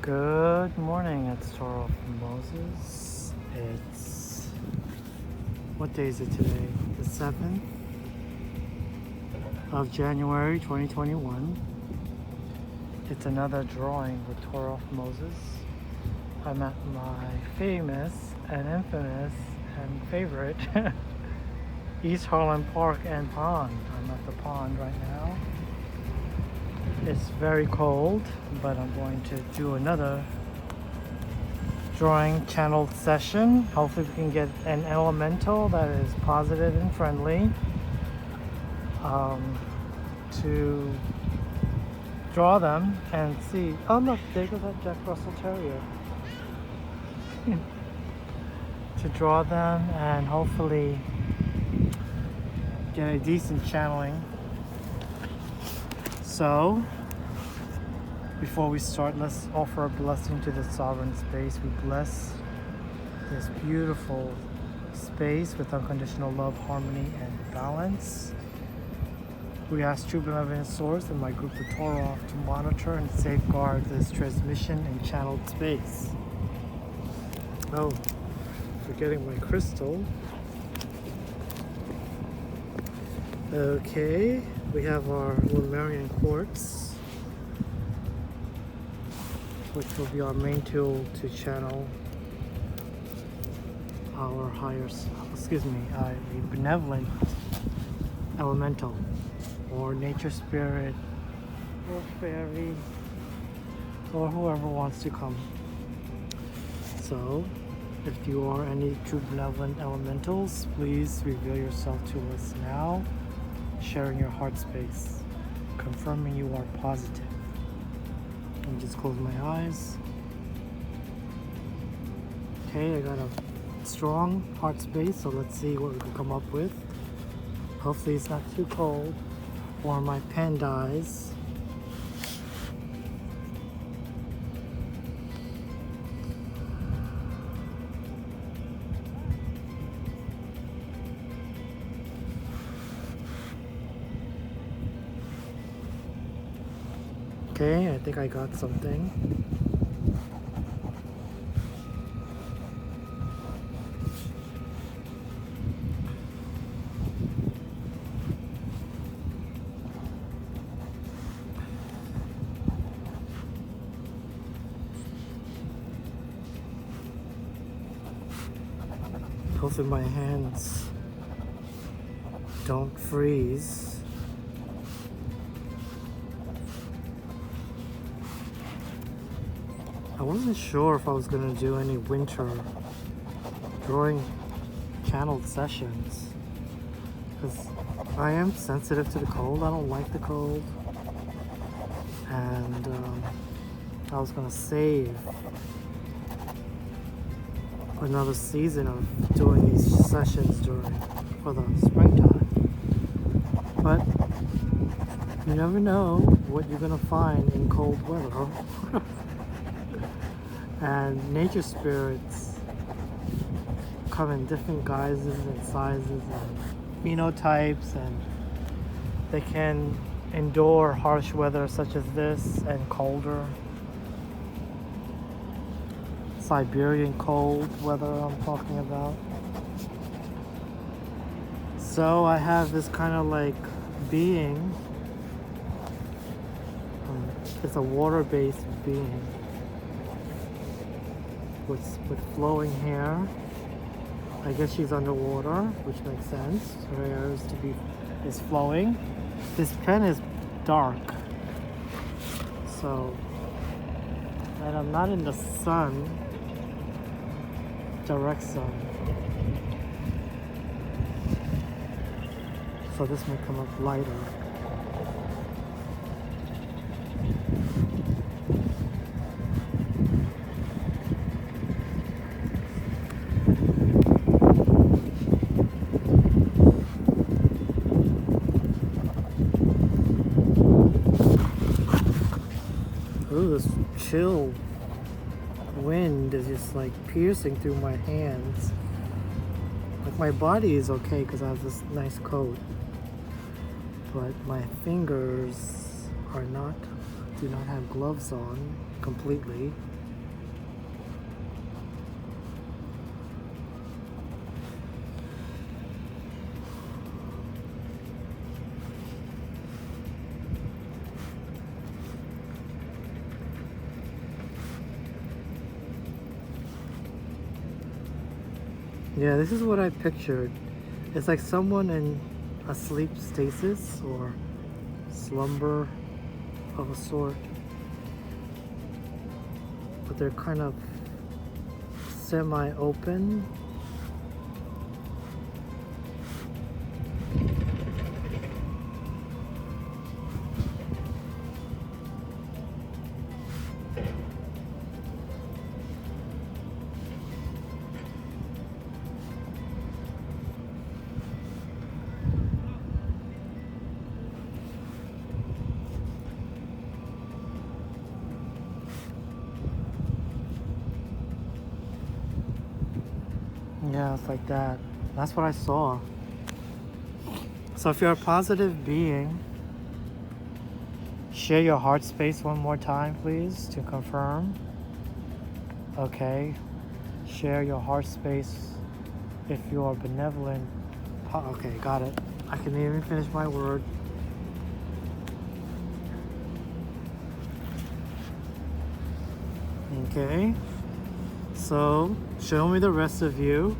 Good morning, it's Toraph Moses. What day is it today? The 7th of January 2021. It's another drawing with Toraph Moses. I'm at my famous and infamous and favorite East Harlem Park and Pond. I'm at the pond right now. It's very cold, but I'm going to do another drawing channeled session. Hopefully we can get an elemental that is positive and friendly to draw them and see. Oh look, there goes that Jack Russell Terrier. To draw them and hopefully get a decent channeling. So, before we start, let's offer a blessing to the sovereign space. We bless this beautiful space with unconditional love, harmony, and balance. We ask true benevolent source and my group, the Toraph, to monitor and safeguard this transmission and channeled space. Oh, forgetting my crystal. Okay, we have our Lemurian quartz, which will be our main tool to channel our a benevolent elemental, or nature spirit, or fairy, or whoever wants to come. So, if you are any true benevolent elementals, please reveal yourself to us now, sharing your heart space, confirming you are positive. Let me just close my eyes. Okay, I got a strong heart space, so let's see what we can come up with. Hopefully it's not too cold or my pen dies. Okay, I think I got something. Hopefully my hands don't freeze. I wasn't sure if I was going to do any winter drawing channeled sessions, because I am sensitive to the cold. I don't like the cold, and I was going to save another season of doing these sessions for the springtime, but you never know what you're going to find in cold weather. And nature spirits come in different guises and sizes and phenotypes, and they can endure harsh weather such as this and colder. Siberian cold weather I'm talking about. So I have this kind of like being. It's a water-based being. With flowing hair. I guess she's underwater, which makes sense. Her hair is flowing. This pen is dark, so, and I'm not in the sun, direct sun, so this may come up lighter. Ooh, this chill wind is just like piercing through my hands. Like my body is okay because I have this nice coat, but my fingers do not have gloves on completely. Yeah, this is what I pictured. It's like someone in a sleep stasis or slumber of a sort. But they're kind of semi-open. Yeah, it's like that. That's what I saw. So if you're a positive being, share your heart space one more time, please, to confirm. Okay. Share your heart space if you are benevolent. Okay, got it. I can even finish my word. Okay. So, show me the rest of you.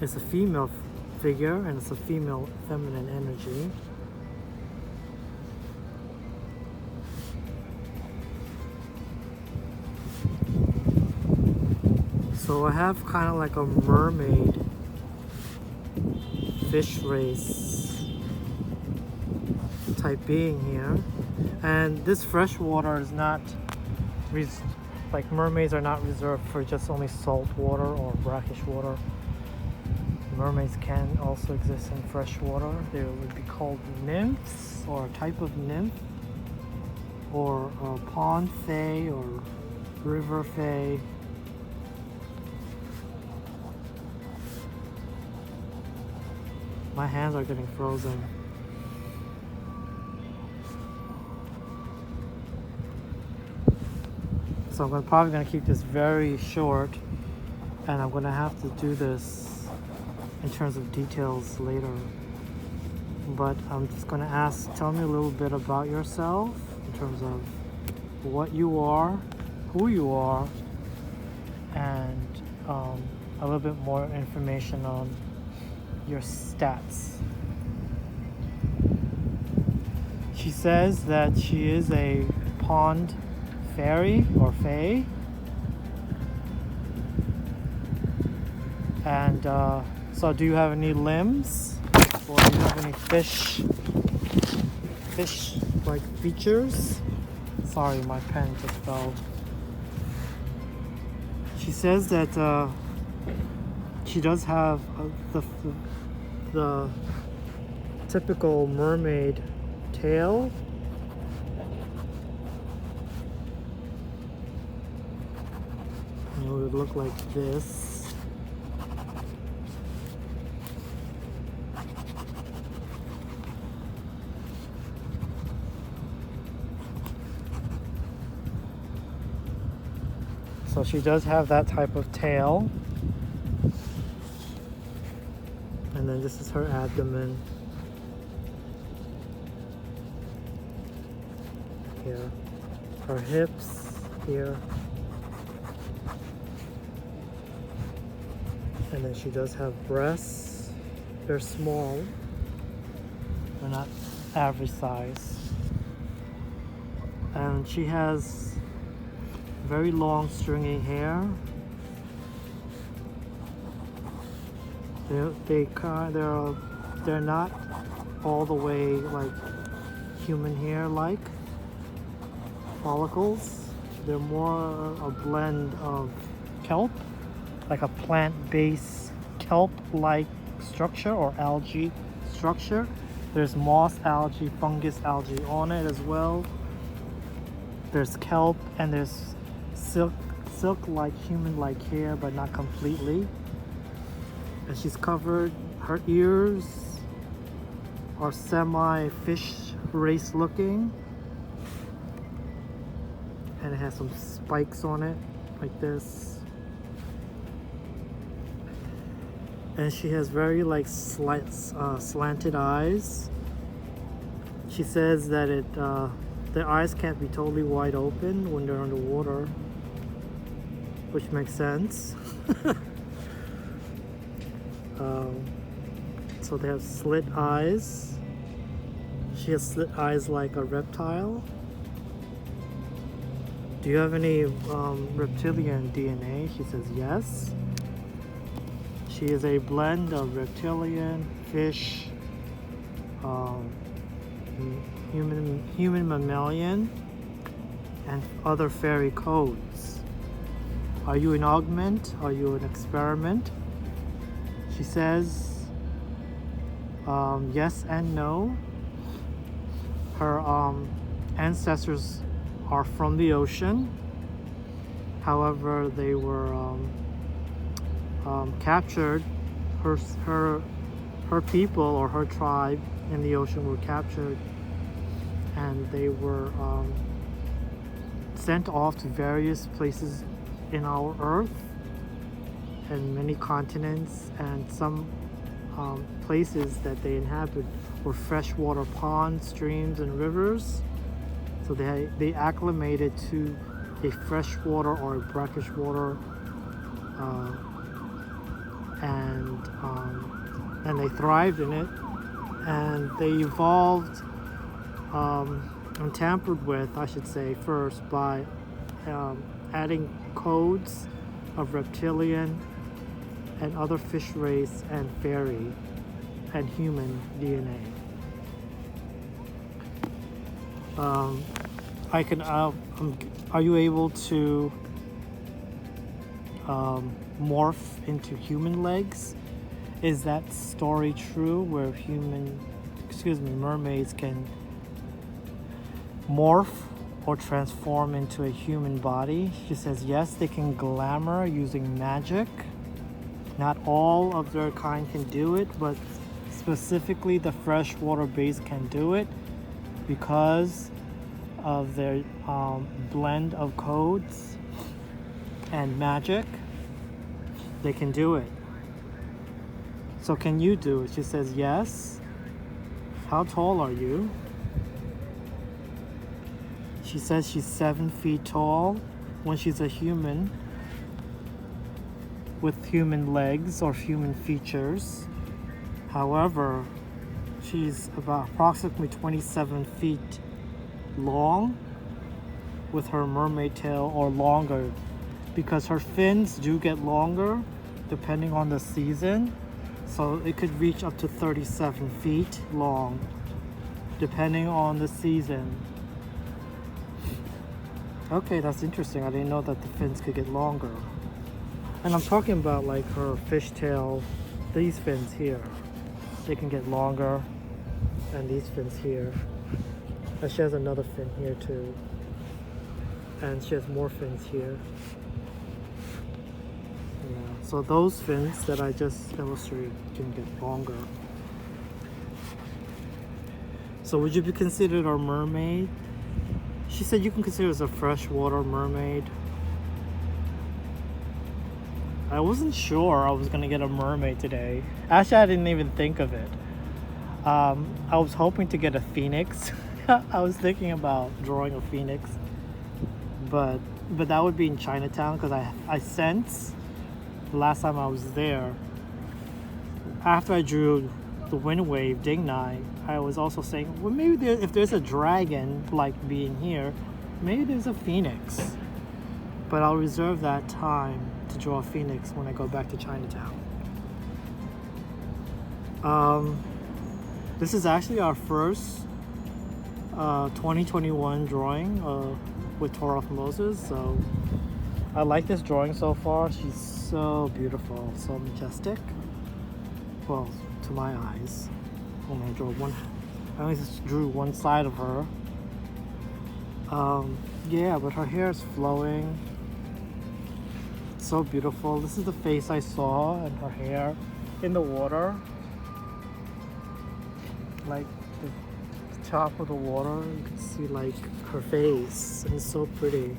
It's a female figure and it's a female feminine energy. So I have kind of like a mermaid fish race type being here. And this fresh water is not, like mermaids are not reserved for just only salt water or brackish water. Mermaids can also exist in fresh water. They would be called nymphs or a type of nymph or a pond fae or river fae. My hands are getting frozen. So I'm probably going to keep this very short, and I'm going to have to do this in terms of details later. But I'm just going to ask, tell me a little bit about yourself in terms of what you are, who you are, and a little bit more information on your stats. She says that she is a pond fairy or fae, and so do you have any limbs, or do you have any fish like features? Sorry, my pen just fell. She says that she does have the typical mermaid tail. It would look like this. So she does have that type of tail. And then this is her abdomen. Here. Her hips here. And then she does have breasts. They're small. They're not average size. And she has very long stringy hair. They're not all the way like human hair like follicles. They're more a blend of kelp, like a plant-based kelp-like structure or algae structure. There's moss algae, fungus algae on it as well. There's kelp and there's silk-like human-like hair, but not completely. And she's covered, her ears are semi-fish race looking. And it has some spikes on it, like this. And she has very like slanted eyes. She says that their eyes can't be totally wide open when they're underwater. which makes sense. So they have slit eyes. She has slit eyes like a reptile. Do you have any reptilian DNA? She says yes. She is a blend of reptilian, fish, human mammalian, and other fairy codes. Are you an augment? Are you an experiment? She says yes and no. Her ancestors are from the ocean. However, they were captured. Her people or her tribe in the ocean were captured, and they were sent off to various places in our Earth and many continents, and some places that they inhabit were freshwater ponds, streams, and rivers. So they acclimated to a freshwater or a brackish water, and they thrived in it, and they evolved and tampered with, I should say, first by adding codes of reptilian and other fish race and fairy and human DNA. Are you able to morph into human legs? Is that story true where mermaids can morph or transform into a human body? She says yes, they can glamour using magic. Not all of their kind can do it, but specifically the freshwater base can do it because of their blend of codes and magic. They can do it. So can you do it? She says yes. How tall are you? She says she's 7 feet tall when she's a human with human legs or human features. However, she's about approximately 27 feet long with her mermaid tail, or longer, because her fins do get longer depending on the season. So it could reach up to 37 feet long depending on the season. Okay, that's interesting. I didn't know that the fins could get longer. And I'm talking about like her fishtail, these fins here. They can get longer, and these fins here. And she has another fin here too. And she has more fins here. Yeah. So those fins that I just illustrated can get longer. So would you be considered a mermaid? She said you can consider as a freshwater mermaid. I wasn't sure I was gonna get a mermaid today. Actually, I didn't even think of it. I was hoping to get a phoenix. I was thinking about drawing a phoenix, but that would be in Chinatown, because I sense the last time I was there, after I drew the wind wave, didn't I was also saying, well, maybe if there's a dragon like being here, maybe there's a phoenix. But I'll reserve that time to draw a phoenix when I go back to Chinatown. This is actually our first 2021 drawing with Toraph Moses, so I like this drawing so far. She's so beautiful, so majestic. Well, to my eyes. I only just drew one side of her. Yeah, but her hair is flowing. So beautiful. This is the face I saw, and her hair in the water. Like the top of the water, you can see like her face, and it's so pretty.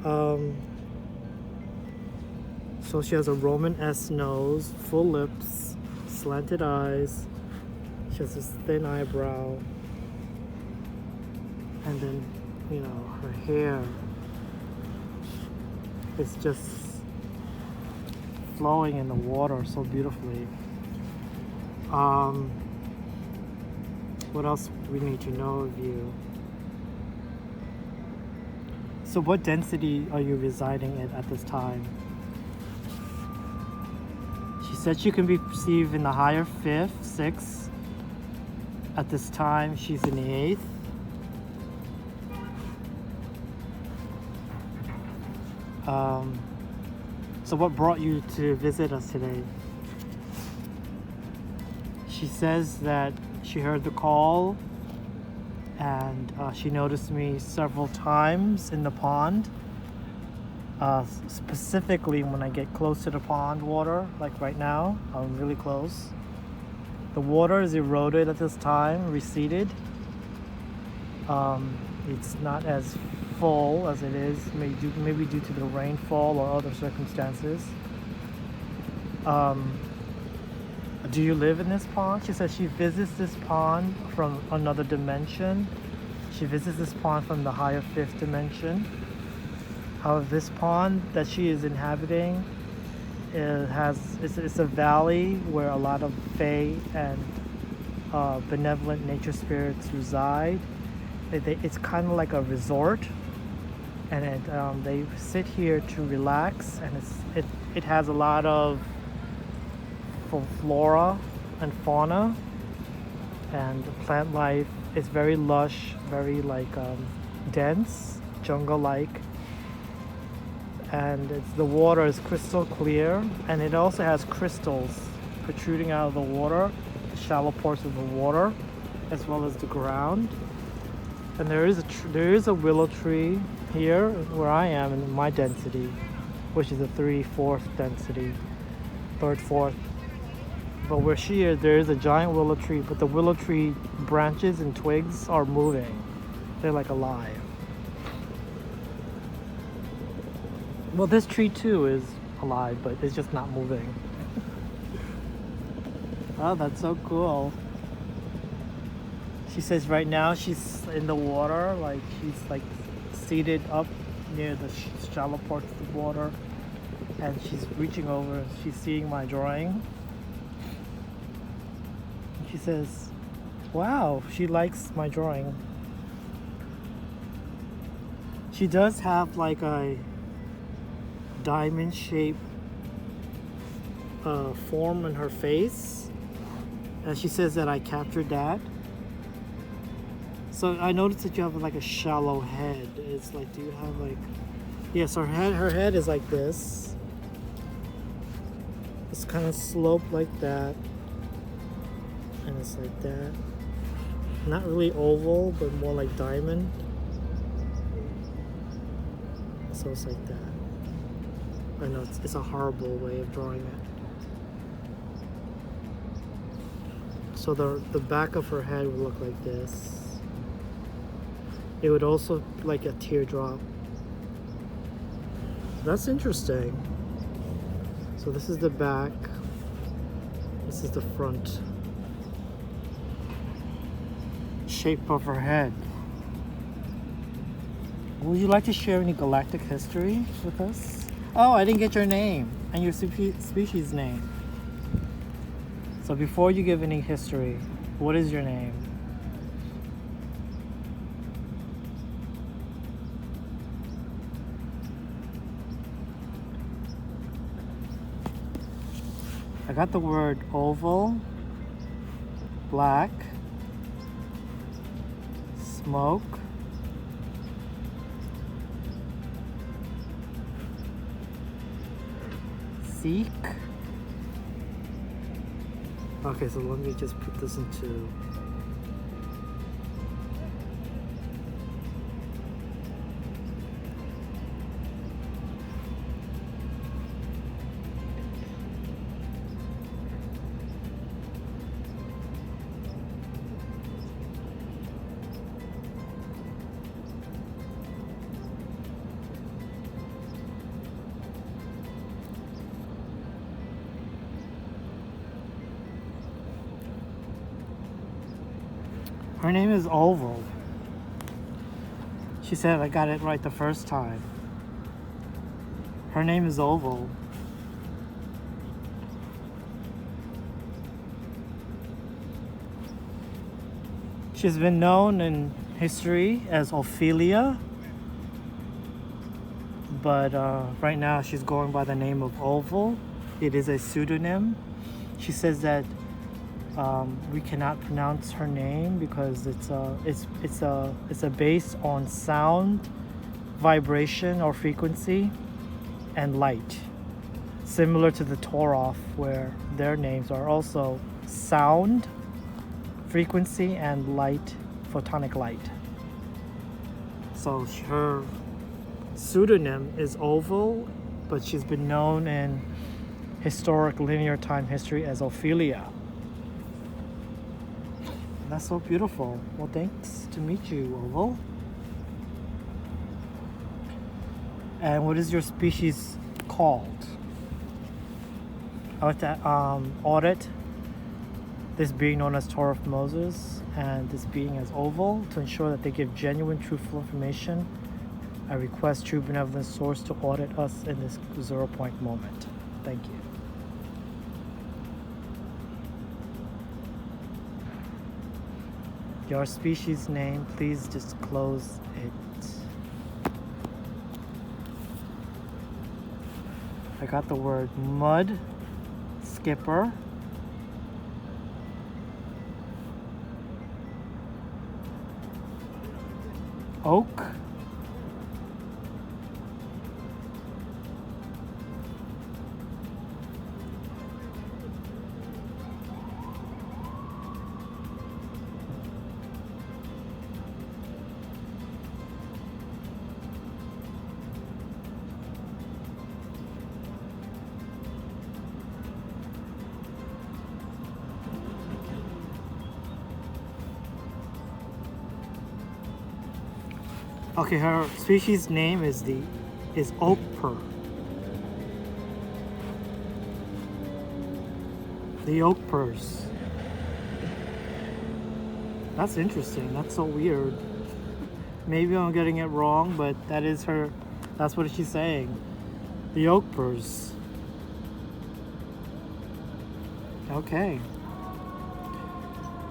So she has a Roman S nose, full lips, slanted eyes. She has this thin eyebrow, and then, her hair It's just flowing in the water so beautifully. What else do we need to know of you? So what density are you residing in at this time? She said she can be perceived in the higher 5th, 6th. At this time, she's in the 8th. So what brought you to visit us today? She says that she heard the call and she noticed me several times in the pond. Specifically when I get close to the pond water, like right now, I'm really close. The water is eroded at this time, receded. It's not as full as it is, maybe due to the rainfall or other circumstances. Do you live in this pond? She says she visits this pond from another dimension. She visits this pond from the higher 5th dimension. However, this pond that she is inhabiting, it's a valley where a lot of fae and benevolent nature spirits reside. It's kind of like a resort, and they sit here to relax, and it has a lot of flora and fauna, and the plant life is very lush, very dense, jungle-like, and the water is crystal clear, and it also has crystals protruding out of the water, the shallow parts of the water, as well as the ground. And there is a willow tree here where I am in my density, which is a 3/4 density, 3/4. But where she is, there is a giant willow tree, but the willow tree branches and twigs are moving. They're like alive. Well, this tree too is alive, but it's just not moving. Oh, that's so cool. She says right now she's in the water, she's seated up near the shallow parts of the water, and she's reaching over, she's seeing my drawing. She says, wow, she likes my drawing. She does have a diamond-shaped form in her face, and she says that I captured that. So I noticed that you have a shallow head. It's do you have yes, her head is like this. It's kind of sloped like that. And it's like that. Not really oval, but more like diamond. So it's like that. I know it's a horrible way of drawing it. So the back of her head would look like this. It would also like a teardrop. That's interesting. So this is the back. This is the front shape of her head. Would you like to share any galactic history with us? Oh, I didn't get your name and your species name. So before you give any history, what is your name? I got the word oval, black, smoke, seek. Okay, so let me just put this into her name is Oval. She said I got it right the first time. Her name is Oval. She's been known in history as Ophelia, but right now she's going by the name of Oval. It is a pseudonym. She says that we cannot pronounce her name because it's based on sound, vibration or frequency, and light, similar to the Toraph, where their names are also sound, frequency, and light, photonic light. So her pseudonym is Oval, but she's been known in historic linear time history as Ophelia. That's so beautiful. Well, thanks to meet you, Oval. And what is your species called? I want to audit this being known as Toraph Moses and this being as Oval to ensure that they give genuine, truthful information. I request true benevolent source to audit us in this 0 point moment. Thank you. Your species name, please disclose it. I got the word mud skipper. Oak. Okay, her species name is ochre. The ochres. That's interesting. That's so weird. Maybe I'm getting it wrong, but that's what she's saying. The ochres. Okay.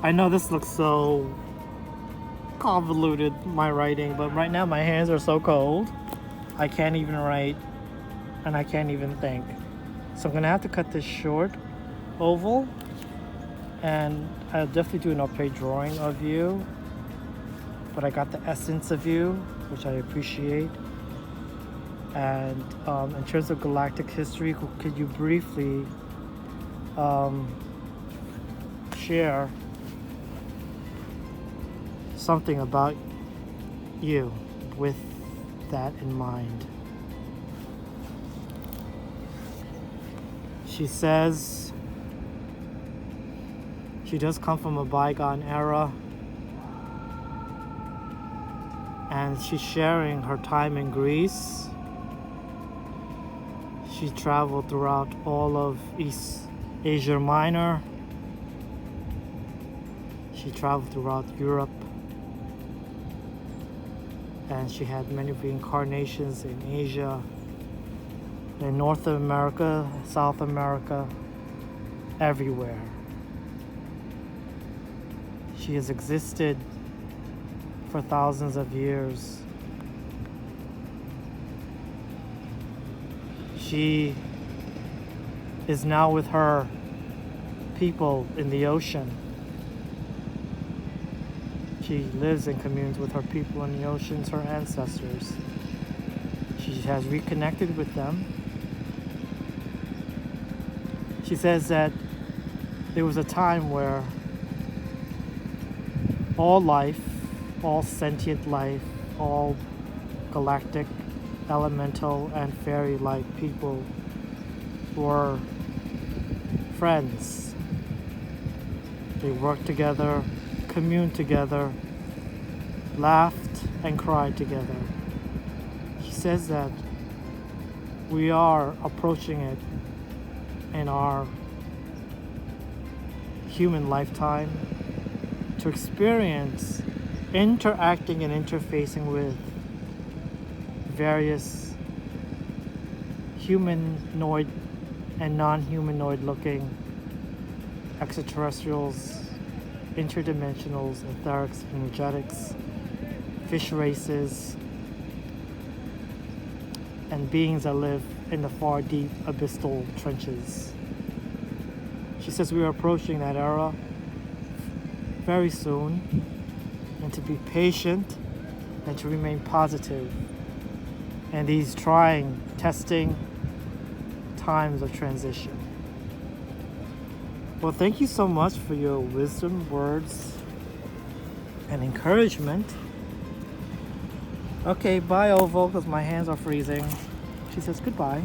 I know this looks so convoluted, my writing, but right now my hands are so cold I can't even write and I can't even think, so I'm gonna have to cut this short, Oval, and I'll definitely do an up-page drawing of you, but I got the essence of you, which I appreciate. And in terms of galactic history, could you briefly share something about you with that in mind? She says she does come from a bygone era, and she's sharing her time in Greece. She traveled throughout all of East Asia Minor. She traveled throughout Europe. And she had many reincarnations in Asia, in North America, South America, everywhere. She has existed for thousands of years. She is now with her people in the ocean. She lives and communes with her people in the oceans, her ancestors. She has reconnected with them. She says that there was a time where all life, all sentient life, all galactic, elemental, and fairy-like people were friends. They worked together, communed together, laughed and cried together. She says that we are approaching it in our human lifetime to experience interacting and interfacing with various humanoid and non-humanoid looking extraterrestrials, interdimensionals, etherics, energetics, fish races, and beings that live in the far deep abyssal trenches. She says we are approaching that era very soon, and to be patient and to remain positive in these trying, testing times of transition. Well, thank you so much for your wisdom, words, and encouragement. Okay, bye, Oval, because my hands are freezing. She says goodbye.